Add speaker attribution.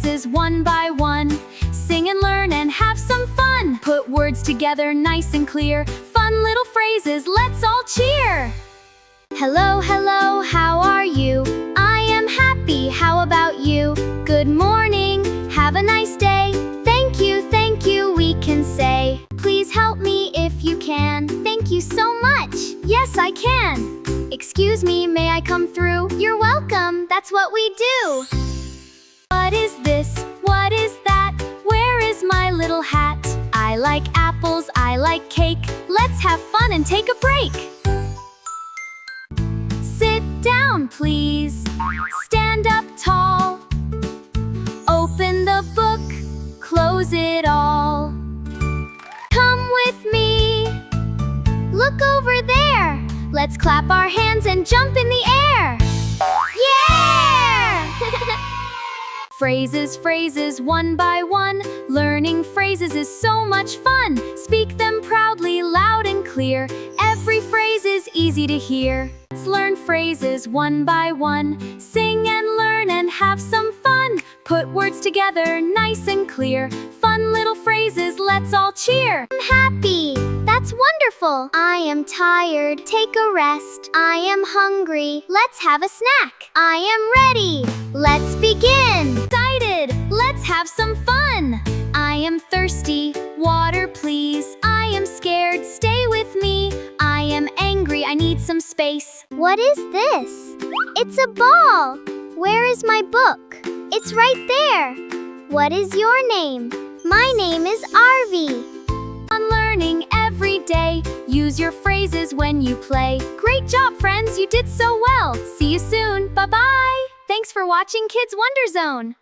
Speaker 1: phrases one by one. Sing and learn and have some fun. Put words together nice and clear. Fun little phrases, let's all cheer. Hello, hello, how are you? I am happy, how about you? Good morning, have a nice day. Thank you, we can say. Please help me if you can. Thank you so much. Yes, I can. Excuse me, may I come through? You're welcome, that's what we do. What is this? What is that? Where is my little hat? I like apples, I like cake. Let's have fun and take a break. Sit down, please. Stand up tall. Open the book, close it all. Come with me. Look over there. Let's clap our hands and jump in the air. Yeah! Phrases, phrases, one by one. Learning phrases is so much fun. Speak them proudly, loud and clear. Every phrase is easy to hear. Let's learn phrases one by one. Sing and learn and have some fun. Put words together nice and clear. Fun little phrases, let's all cheer. I'm happy. That's wonderful. I am tired. Take a rest. I am hungry. Let's have a snack. I am ready. Let's begin. Excited. Let's have some fun. I am thirsty. Water, please. I am scared. Stay with me. I am angry. I need some space. What is this? It's a ball. Where is my book? It's right there. What is your name? My name is Arvi. On learning every day. Use your phrases when you play. Great job, friends. You did so well. See you soon. Bye-bye. Thanks for watching Kids Wonder Zone.